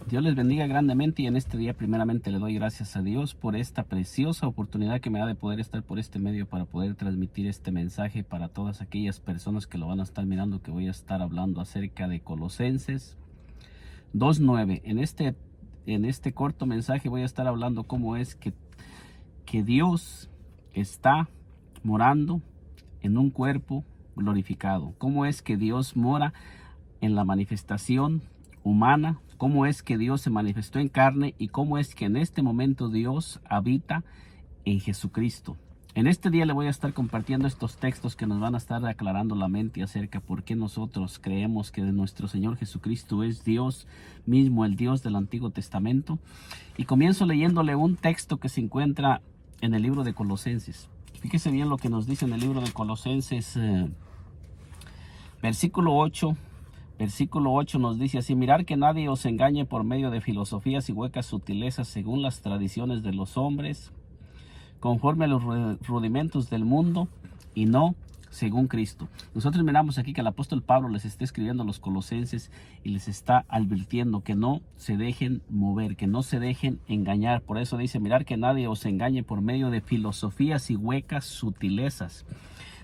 Dios les bendiga grandemente y en este día primeramente le doy gracias a Dios por esta preciosa oportunidad que me da de poder estar por este medio para poder transmitir este mensaje para todas aquellas personas que lo van a estar mirando, que voy a estar hablando acerca de Colosenses 2:9. En este corto mensaje voy a estar hablando cómo es que Dios está morando en un cuerpo glorificado. Cómo es que Dios mora en la manifestación humana, cómo es que Dios se manifestó en carne y cómo es que en este momento Dios habita en Jesucristo. En este día le voy a estar compartiendo estos textos que nos van a estar aclarando la mente acerca de por qué nosotros creemos que nuestro Señor Jesucristo es Dios mismo, el Dios del Antiguo Testamento. Y comienzo leyéndole un texto que se encuentra en el libro de Colosenses. Fíjese bien lo que nos dice en el libro de Colosenses, versículo 8. Versículo 8 nos dice así: mirar que nadie os engañe por medio de filosofías y huecas sutilezas según las tradiciones de los hombres, conforme a los rudimentos del mundo y no según Cristo. Nosotros miramos aquí que el apóstol Pablo les está escribiendo a los colosenses y les está advirtiendo que no se dejen mover, que no se dejen engañar. Por eso dice: mirar que nadie os engañe por medio de filosofías y huecas sutilezas.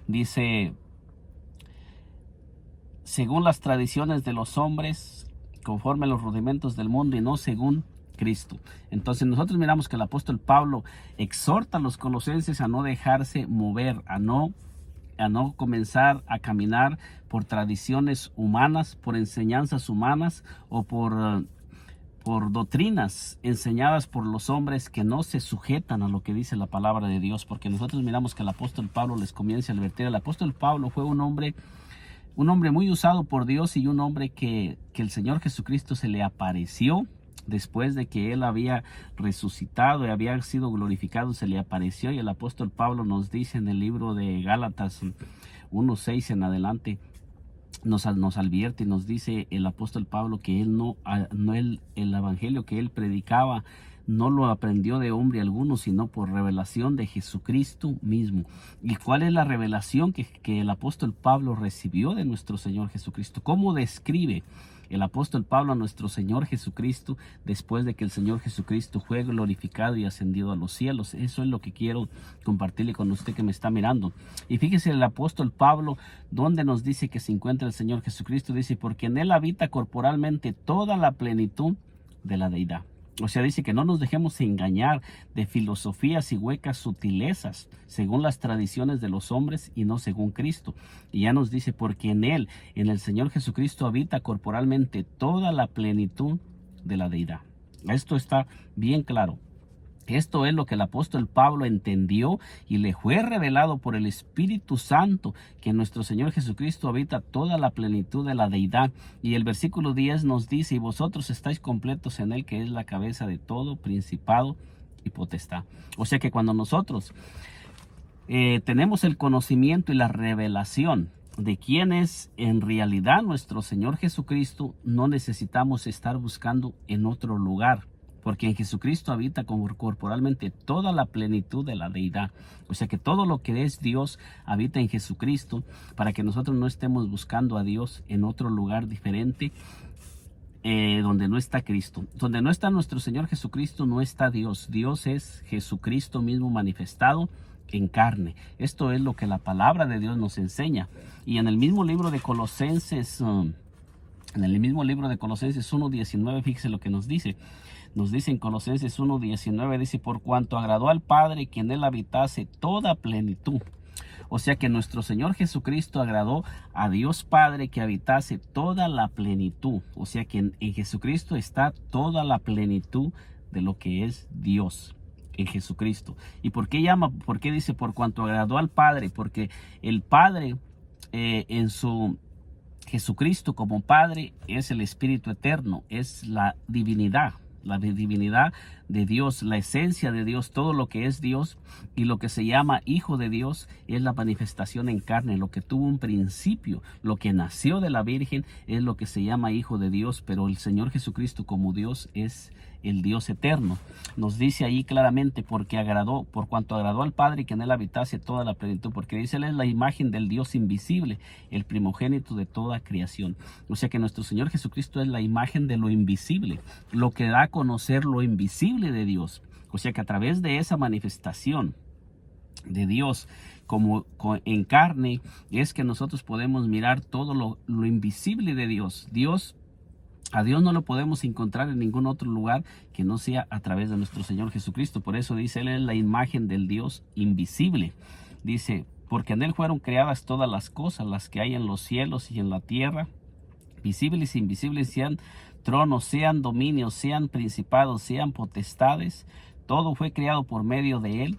Dice: según las tradiciones de los hombres, conforme a los rudimentos del mundo y no según Cristo. Entonces nosotros miramos que el apóstol Pablo exhorta a los colosenses a no dejarse mover, a no comenzar a caminar por tradiciones humanas, por enseñanzas humanas o por doctrinas enseñadas por los hombres que no se sujetan a lo que dice la palabra de Dios. Porque nosotros miramos que el apóstol Pablo les comienza a advertir. El apóstol Pablo fue un hombre muy usado por Dios y un hombre que el Señor Jesucristo se le apareció después de que él había resucitado y había sido glorificado. Se le apareció, y el apóstol Pablo nos dice en el libro de Gálatas 1:6 en adelante, nos advierte y nos dice el apóstol Pablo que el evangelio que él predicaba no lo aprendió de hombre alguno, sino por revelación de Jesucristo mismo. ¿Y cuál es la revelación que el apóstol Pablo recibió de nuestro Señor Jesucristo? ¿Cómo describe el apóstol Pablo a nuestro Señor Jesucristo después de que el Señor Jesucristo fue glorificado y ascendido a los cielos? Eso es lo que quiero compartirle con usted que me está mirando. Y fíjese el apóstol Pablo, donde nos dice que se encuentra el Señor Jesucristo. Dice: porque en él habita corporalmente toda la plenitud de la deidad. O sea, dice que no nos dejemos engañar de filosofías y huecas sutilezas según las tradiciones de los hombres y no según Cristo. Y ya nos dice: porque en él, en el Señor Jesucristo, habita corporalmente toda la plenitud de la deidad. Esto está bien claro. Esto es lo que el apóstol Pablo entendió y le fue revelado por el Espíritu Santo, que nuestro Señor Jesucristo habita toda la plenitud de la deidad. Y el versículo 10 nos dice: y vosotros estáis completos en él, que es la cabeza de todo principado y potestad. O sea que cuando nosotros tenemos el conocimiento y la revelación de quién es en realidad nuestro Señor Jesucristo, no necesitamos estar buscando en otro lugar, porque en Jesucristo habita corporalmente toda la plenitud de la deidad. O sea que todo lo que es Dios habita en Jesucristo, para que nosotros no estemos buscando a Dios en otro lugar diferente, donde no está Cristo. Donde no está nuestro Señor Jesucristo, no está Dios. Dios es Jesucristo mismo manifestado en carne. Esto es lo que la palabra de Dios nos enseña. Y en el mismo libro de Colosenses, 1:19, fíjese lo que nos dice. Nos dice en Colosenses 1:19, dice: por cuanto agradó al Padre que en él habitase toda plenitud. O sea que nuestro Señor Jesucristo agradó a Dios Padre que habitase toda la plenitud. O sea que en Jesucristo está toda la plenitud de lo que es Dios, en Jesucristo. ¿Y por qué dice por cuanto agradó al Padre? Porque el Padre en su Jesucristo como Padre es el Espíritu Eterno, es la divinidad de Dios, la esencia de Dios, todo lo que es Dios. Y lo que se llama Hijo de Dios es la manifestación en carne, lo que tuvo un principio, lo que nació de la Virgen es lo que se llama Hijo de Dios. Pero el Señor Jesucristo como Dios es el Dios eterno. Nos dice ahí claramente, por cuanto agradó al Padre que en él habitase toda la plenitud, porque dice, él es la imagen del Dios invisible, el primogénito de toda creación. O sea que nuestro Señor Jesucristo es la imagen de lo invisible, lo que da a conocer lo invisible de Dios. O sea que a través de esa manifestación de Dios en carne, es que nosotros podemos mirar todo lo invisible de Dios. A Dios no lo podemos encontrar en ningún otro lugar que no sea a través de nuestro Señor Jesucristo. Por eso dice, él es la imagen del Dios invisible. Dice, porque en él fueron creadas todas las cosas, las que hay en los cielos y en la tierra, visibles e invisibles, sean tronos, sean dominios, sean principados, sean potestades. Todo fue creado por medio de él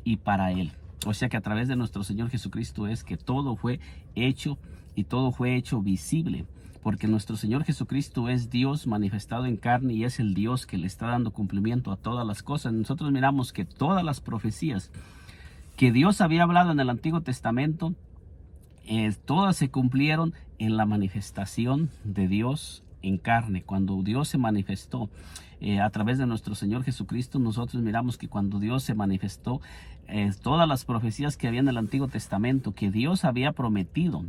y para él. O sea que a través de nuestro Señor Jesucristo es que todo fue hecho, y todo fue hecho visible, porque nuestro Señor Jesucristo es Dios manifestado en carne y es el Dios que le está dando cumplimiento a todas las cosas. Nosotros miramos que todas las profecías que Dios había hablado en el Antiguo Testamento, todas se cumplieron en la manifestación de Dios en carne. Cuando Dios se manifestó a través de nuestro Señor Jesucristo, nosotros miramos que cuando Dios se manifestó, todas las profecías que había en el Antiguo Testamento, que Dios había prometido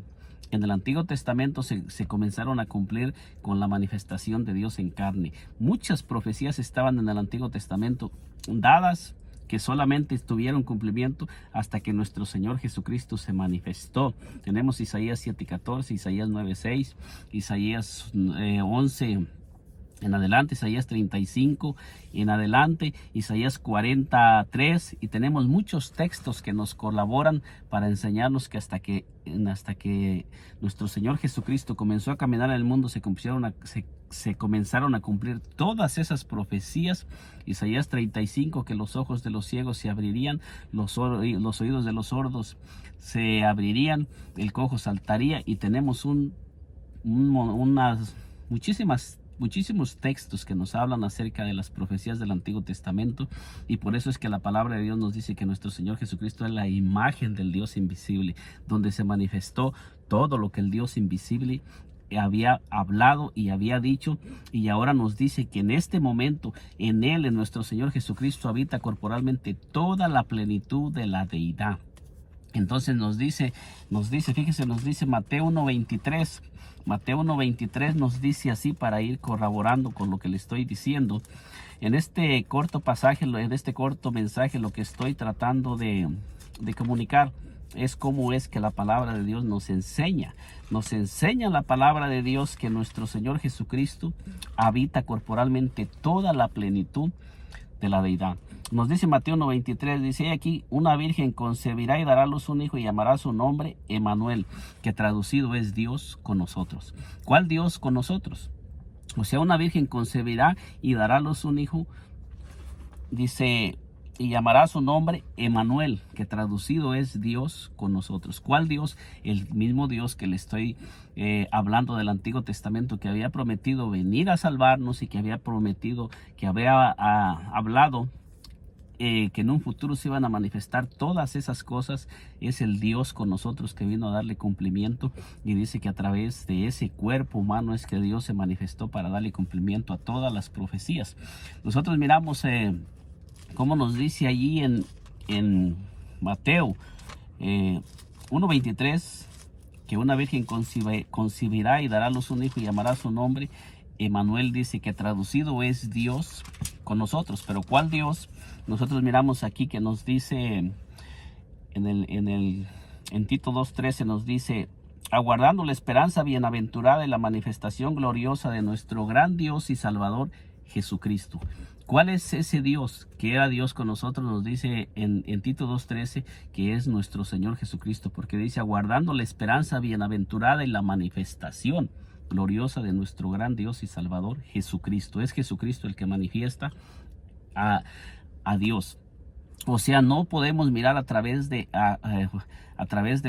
en el Antiguo Testamento, se comenzaron a cumplir con la manifestación de Dios en carne. Muchas profecías estaban en el Antiguo Testamento dadas, que solamente tuvieron cumplimiento hasta que nuestro Señor Jesucristo se manifestó. Tenemos Isaías 7:14, Isaías 9:6, Isaías 11 en adelante, Isaías 35 en adelante, Isaías 43, y tenemos muchos textos que nos colaboran para enseñarnos que hasta que nuestro Señor Jesucristo comenzó a caminar en el mundo, se comenzaron a cumplir todas esas profecías. Isaías 35, que los ojos de los ciegos se abrirían, los oídos de los sordos se abrirían, el cojo saltaría, y tenemos muchísimos textos que nos hablan acerca de las profecías del Antiguo Testamento, y por eso es que la palabra de Dios nos dice que nuestro Señor Jesucristo es la imagen del Dios invisible, donde se manifestó todo lo que el Dios invisible había hablado y había dicho, y ahora nos dice que en este momento en él, en nuestro Señor Jesucristo, habita corporalmente toda la plenitud de la deidad. Entonces nos dice, fíjese, nos dice Mateo 1:23. Mateo 1:23 nos dice así, para ir corroborando con lo que le estoy diciendo. En este corto pasaje, en este corto mensaje, lo que estoy tratando de comunicar es cómo es que la palabra de Dios nos enseña la palabra de Dios que nuestro Señor Jesucristo habita corporalmente toda la plenitud de la deidad. Nos dice Mateo 1:23, dice aquí, una virgen concebirá y dará a luz un hijo y llamará su nombre Emmanuel, que traducido es Dios con nosotros. ¿Cuál Dios con nosotros? O sea, una virgen concebirá y dará a luz un hijo, dice, y llamará su nombre Emmanuel, que traducido es Dios con nosotros. ¿Cuál Dios? El mismo Dios que le estoy hablando del Antiguo Testamento, que había prometido venir a salvarnos, y que había prometido, que había hablado que en un futuro se iban a manifestar todas esas cosas. Es el Dios con nosotros que vino a darle cumplimiento, y dice que a través de ese cuerpo humano es que Dios se manifestó para darle cumplimiento a todas las profecías. Nosotros miramos como nos dice allí en Mateo 1:23, que una virgen concebirá y dará a luz un hijo y llamará su nombre Emmanuel. Dice que traducido es Dios con nosotros. Pero ¿cuál Dios? Nosotros miramos aquí que nos dice en Tito 2:13, nos dice, aguardando la esperanza bienaventurada y la manifestación gloriosa de nuestro gran Dios y Salvador Jesucristo. ¿Cuál es ese Dios que era Dios con nosotros? Nos dice en Tito 2:13 que es nuestro Señor Jesucristo, porque dice, aguardando la esperanza bienaventurada y la manifestación gloriosa de nuestro gran Dios y Salvador Jesucristo. Es Jesucristo el que manifiesta a Dios. O sea, no podemos mirar a través de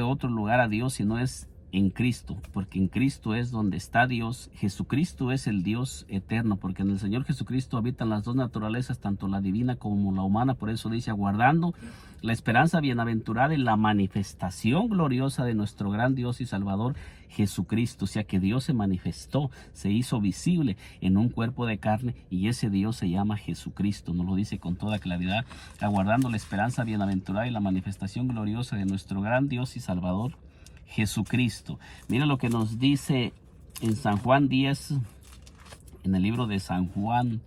otro lugar a Dios, sino es en Cristo, porque en Cristo es donde está Dios. Jesucristo es el Dios eterno, porque en el Señor Jesucristo habitan las dos naturalezas, tanto la divina como la humana. Por eso dice, aguardando la esperanza bienaventurada y la manifestación gloriosa de nuestro gran Dios y Salvador Jesucristo. O sea que Dios se manifestó, se hizo visible en un cuerpo de carne, y ese Dios se llama Jesucristo. Nos lo dice con toda claridad, aguardando la esperanza bienaventurada y la manifestación gloriosa de nuestro gran Dios y Salvador Jesucristo. Mira lo que nos dice en San Juan 10, en el libro de San Juan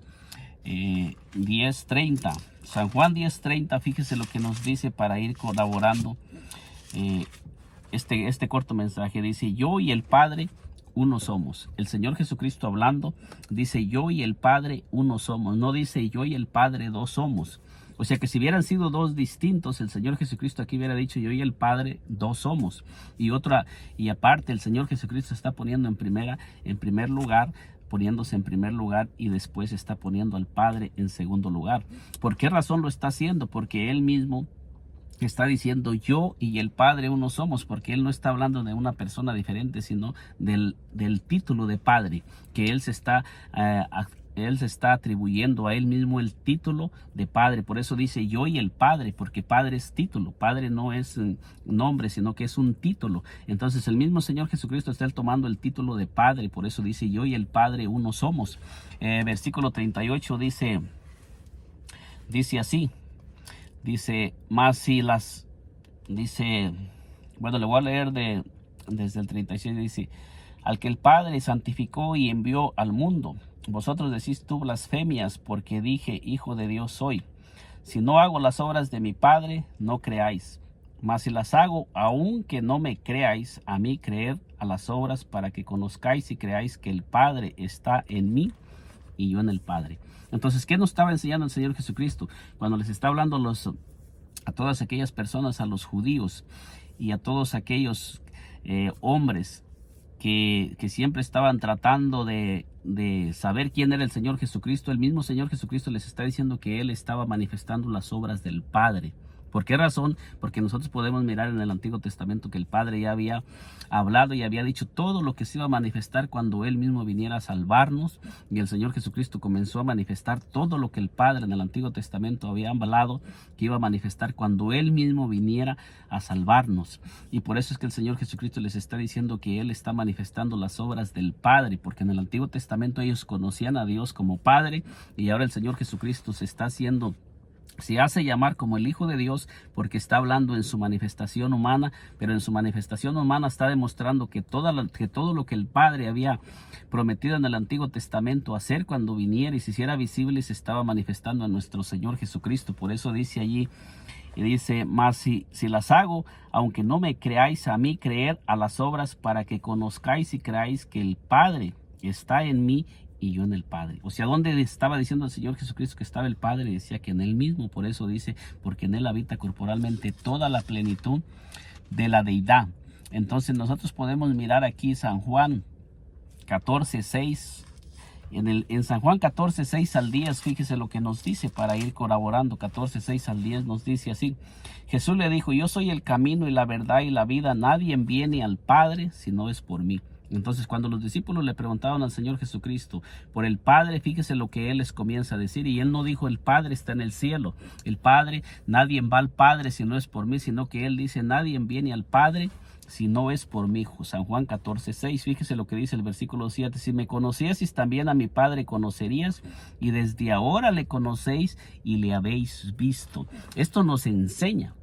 10:30. San Juan 10:30, fíjese lo que nos dice para ir colaborando este corto mensaje. Dice, yo y el Padre uno somos. El Señor Jesucristo hablando dice, yo y el Padre uno somos. No dice, yo y el Padre dos somos. O sea que si hubieran sido dos distintos, el Señor Jesucristo aquí hubiera dicho, yo y el Padre dos somos. Y aparte el Señor Jesucristo está poniendo en primer lugar, poniéndose en primer lugar, y después está poniendo al Padre en segundo lugar. ¿Por qué razón lo está haciendo? Porque Él mismo está diciendo, yo y el Padre uno somos, porque Él no está hablando de una persona diferente, sino del título de Padre, que Él se está atribuyendo a Él mismo el título de Padre. Por eso dice yo y el Padre, porque Padre es título. Padre no es nombre, sino que es un título. Entonces el mismo Señor Jesucristo está tomando el título de Padre. Por eso dice yo y el Padre uno somos. Versículo 38 dice así. Dice, bueno, le voy a leer desde el 36. Dice, al que el Padre santificó y envió al mundo, vosotros decís tú blasfemias, porque dije, Hijo de Dios soy. Si no hago las obras de mi Padre, no creáis. Mas si las hago, aunque no me creáis, a mí creed a las obras, para que conozcáis y creáis que el Padre está en mí y yo en el Padre. Entonces, ¿qué nos estaba enseñando el Señor Jesucristo? Cuando les está hablando a todas aquellas personas, a los judíos y a todos aquellos hombres que siempre estaban tratando de saber quién era el Señor Jesucristo, el mismo Señor Jesucristo les está diciendo que Él estaba manifestando las obras del Padre. ¿Por qué razón? Porque nosotros podemos mirar en el Antiguo Testamento que el Padre ya había hablado y había dicho todo lo que se iba a manifestar cuando Él mismo viniera a salvarnos, y el Señor Jesucristo comenzó a manifestar todo lo que el Padre en el Antiguo Testamento había hablado que iba a manifestar cuando Él mismo viniera a salvarnos. Y por eso es que el Señor Jesucristo les está diciendo que Él está manifestando las obras del Padre, porque en el Antiguo Testamento ellos conocían a Dios como Padre, y ahora el Señor Jesucristo se hace llamar como el Hijo de Dios, porque está hablando en su manifestación humana, pero en su manifestación humana está demostrando que todo lo que el Padre había prometido en el Antiguo Testamento hacer cuando viniera y se hiciera visible, se estaba manifestando a nuestro Señor Jesucristo. Por eso dice allí, y dice, mas si las hago, aunque no me creáis a mí, creed a las obras, para que conozcáis y creáis que el Padre está en mí y yo en el Padre. O sea, ¿dónde estaba diciendo el Señor Jesucristo que estaba el Padre? Decía que en Él mismo. Por eso dice, porque en Él habita corporalmente toda la plenitud de la deidad. Entonces nosotros podemos mirar aquí San Juan 14:6. En San Juan 14:6 al 10, fíjese lo que nos dice para ir colaborando. 14:6 al 10 nos dice así: Jesús le dijo, yo soy el camino y la verdad y la vida. Nadie viene al Padre si no es por mí. Entonces, cuando los discípulos le preguntaban al Señor Jesucristo por el Padre, fíjese lo que Él les comienza a decir. Y Él no dijo, el Padre está en el cielo. El Padre, nadie va al Padre si no es por mí, sino que Él dice, nadie viene al Padre si no es por mí. San Juan 14:6, fíjese lo que dice el versículo 7. Si me conocieseis, también a mi Padre conocerías, y desde ahora le conocéis y le habéis visto. Esto nos enseña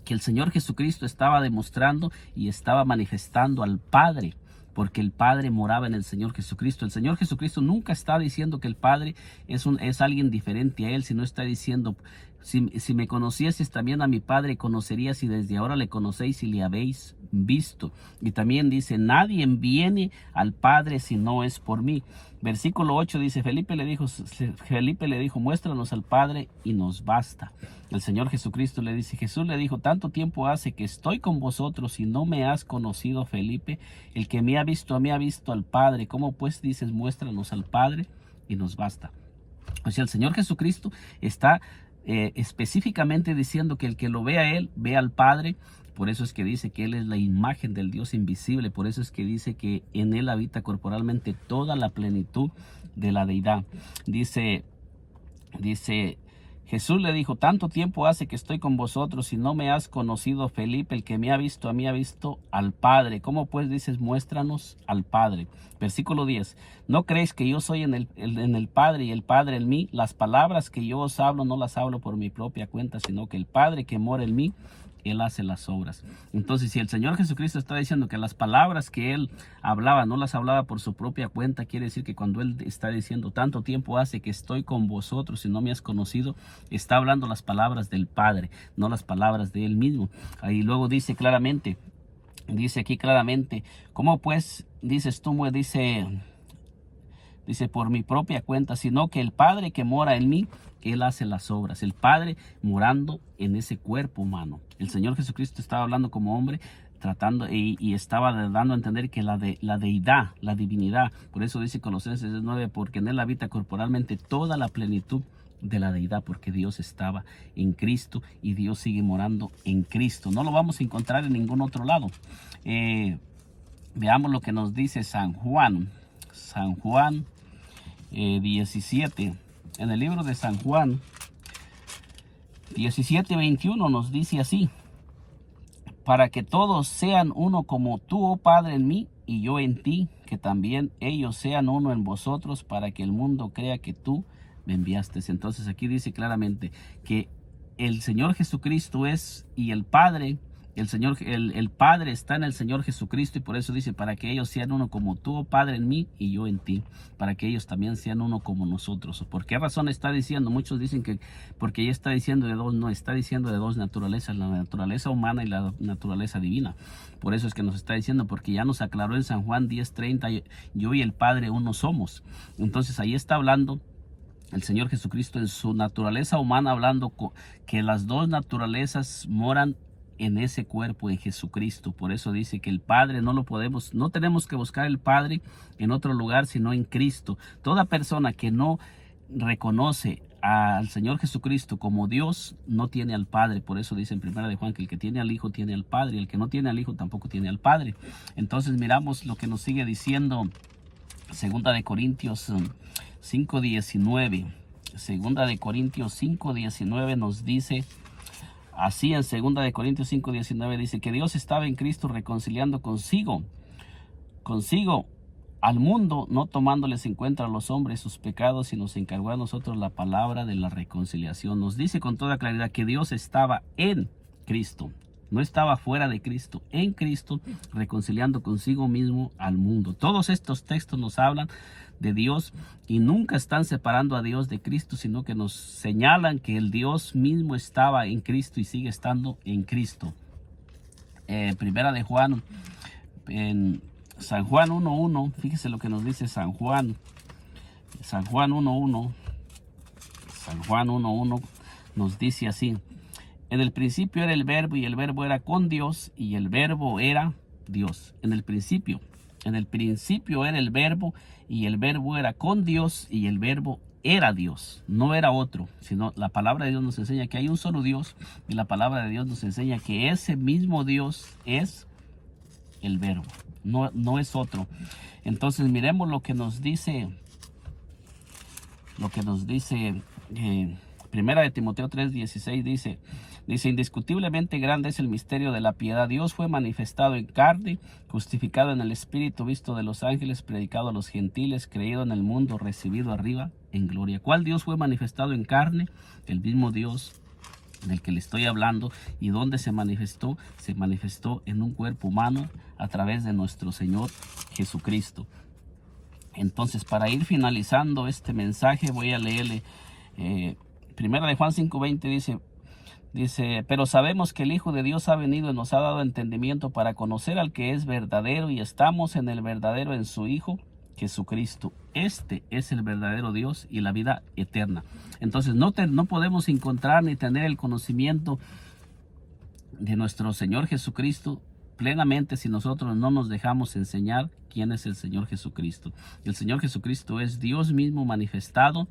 que el Señor Jesucristo estaba demostrando y estaba manifestando al Padre, porque el Padre moraba en el Señor Jesucristo. El Señor Jesucristo nunca está diciendo que el Padre es alguien diferente a Él, sino está diciendo, si me conocieses, también a mi Padre conocerías, y desde ahora le conocéis y le habéis visto. Y también dice, nadie viene al Padre si no es por mí. Versículo 8 dice, Felipe le dijo, muéstranos al Padre y nos basta. El Señor Jesucristo le dice, Jesús le dijo, tanto tiempo hace que estoy con vosotros y no me has conocido, Felipe. El que me ha visto a mí ha visto al Padre. ¿Cómo pues dices, muéstranos al Padre y nos basta? O sea, el Señor Jesucristo está específicamente diciendo que el que lo vea a Él, vea al Padre, Por eso es que dice que Él es la imagen del Dios invisible. Por eso es que dice que en Él habita corporalmente toda la plenitud de la deidad. Dice Jesús le dijo: tanto tiempo hace que estoy con vosotros y no me has conocido, Felipe. El que me ha visto a mí ha visto al Padre. ¿Cómo pues dices, muéstranos al Padre? Versículo 10. ¿No creéis que yo soy en el Padre y el Padre en mí? Las palabras que yo os hablo no las hablo por mi propia cuenta, sino que el Padre que mora en mí, Él hace las obras. Entonces, si el Señor Jesucristo está diciendo que las palabras que Él hablaba no las hablaba por su propia cuenta, quiere decir que cuando Él está diciendo tanto tiempo hace que estoy con vosotros y no me has conocido, está hablando las palabras del Padre, no las palabras de Él mismo. Ahí luego dice aquí claramente, ¿cómo pues dices tú? Dice por mi propia cuenta, sino que el Padre que mora en mí, Él hace las obras. El Padre morando en ese cuerpo humano. El Señor Jesucristo estaba hablando como hombre, tratando y estaba dando a entender que la deidad, la divinidad. Por eso dice Colosenses 9, porque en Él habita corporalmente toda la plenitud de la deidad, porque Dios estaba en Cristo y Dios sigue morando en Cristo. No lo vamos a encontrar en ningún otro lado. Veamos lo que nos dice San Juan 17. En el libro de San Juan 17:21 nos dice así: para que todos sean uno, como tú, oh Padre, en mí y yo en ti, que también ellos sean uno en vosotros, para que el mundo crea que tú me enviaste. Entonces aquí dice claramente que el Señor Jesucristo es, y el Padre, el Padre está en el Señor Jesucristo, y por eso dice: para que ellos sean uno, como tú, oh Padre, en mí y yo en ti, para que ellos también sean uno como nosotros. ¿Por qué razón está diciendo? Muchos dicen que porque ella está diciendo de dos, no, está diciendo de dos naturalezas, la naturaleza humana y la naturaleza divina. Por eso es que nos está diciendo, porque ya nos aclaró en San Juan 10:30, yo y el Padre uno somos. Entonces ahí está hablando el Señor Jesucristo en su naturaleza humana, hablando que las dos naturalezas moran en ese cuerpo, en Jesucristo. Por eso dice que el Padre no tenemos que buscar el Padre en otro lugar, sino en Cristo. Toda persona que no reconoce al Señor Jesucristo como Dios no tiene al Padre. Por eso dice en 1 de Juan que el que tiene al Hijo tiene al Padre, y el que no tiene al Hijo tampoco tiene al Padre. Entonces miramos lo que nos sigue diciendo 2 de Corintios 5:19. 2 de Corintios 5:19 nos dice así. En 2 de Corintios 5:19 dice que Dios estaba en Cristo reconciliando consigo al mundo, no tomándoles en cuenta a los hombres sus pecados, y nos encargó a nosotros la palabra de la reconciliación. Nos dice con toda claridad que Dios estaba en Cristo. No estaba fuera de Cristo, en Cristo, reconciliando consigo mismo al mundo. Todos estos textos nos hablan de Dios y nunca están separando a Dios de Cristo, sino que nos señalan que el Dios mismo estaba en Cristo y sigue estando en Cristo. Primera de Juan, en San Juan 1:1, fíjese lo que nos dice San Juan 1:1. San Juan 1:1 nos dice así: en el principio era el Verbo, y el Verbo era con Dios, y el Verbo era Dios. En el principio era el Verbo, y el Verbo era con Dios, y el Verbo era Dios. No era otro, sino la palabra de Dios nos enseña que hay un solo Dios, y la palabra de Dios nos enseña que ese mismo Dios es el Verbo, no es otro. Entonces miremos lo que nos dice Primera de Timoteo 3:16 dice, indiscutiblemente grande es el misterio de la piedad. Dios fue manifestado en carne, justificado en el Espíritu, visto de los ángeles, predicado a los gentiles, creído en el mundo, recibido arriba en gloria. ¿Cuál Dios fue manifestado en carne? El mismo Dios del que le estoy hablando. ¿Y dónde se manifestó? Se manifestó en un cuerpo humano a través de nuestro Señor Jesucristo. Entonces, para ir finalizando este mensaje, voy a leerle Primera de Juan 5:20 dice, pero sabemos que el Hijo de Dios ha venido y nos ha dado entendimiento para conocer al que es verdadero, y estamos en el verdadero, en su Hijo Jesucristo. Este es el verdadero Dios y la vida eterna. Entonces no podemos encontrar ni tener el conocimiento de nuestro Señor Jesucristo plenamente si nosotros no nos dejamos enseñar quién es el Señor Jesucristo. El Señor Jesucristo es Dios mismo manifestado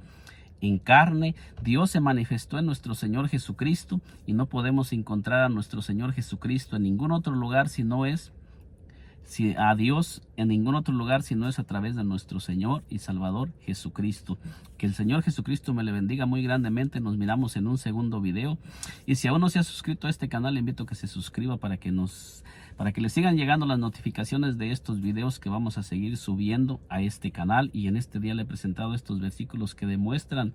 en carne. Dios se manifestó en nuestro Señor Jesucristo y no podemos encontrar a nuestro Señor Jesucristo en ningún otro lugar a Dios en ningún otro lugar si no es a través de nuestro Señor y Salvador Jesucristo. Que el Señor Jesucristo me le bendiga muy grandemente. Nos miramos en un segundo video. Y si aún no se ha suscrito a este canal, le invito a que se suscriba para que le sigan llegando las notificaciones de estos videos que vamos a seguir subiendo a este canal. Y en este día le he presentado estos versículos que demuestran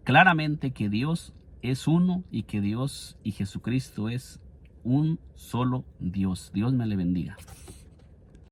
claramente que Dios es uno y que Dios y Jesucristo es un solo Dios. Dios me le bendiga.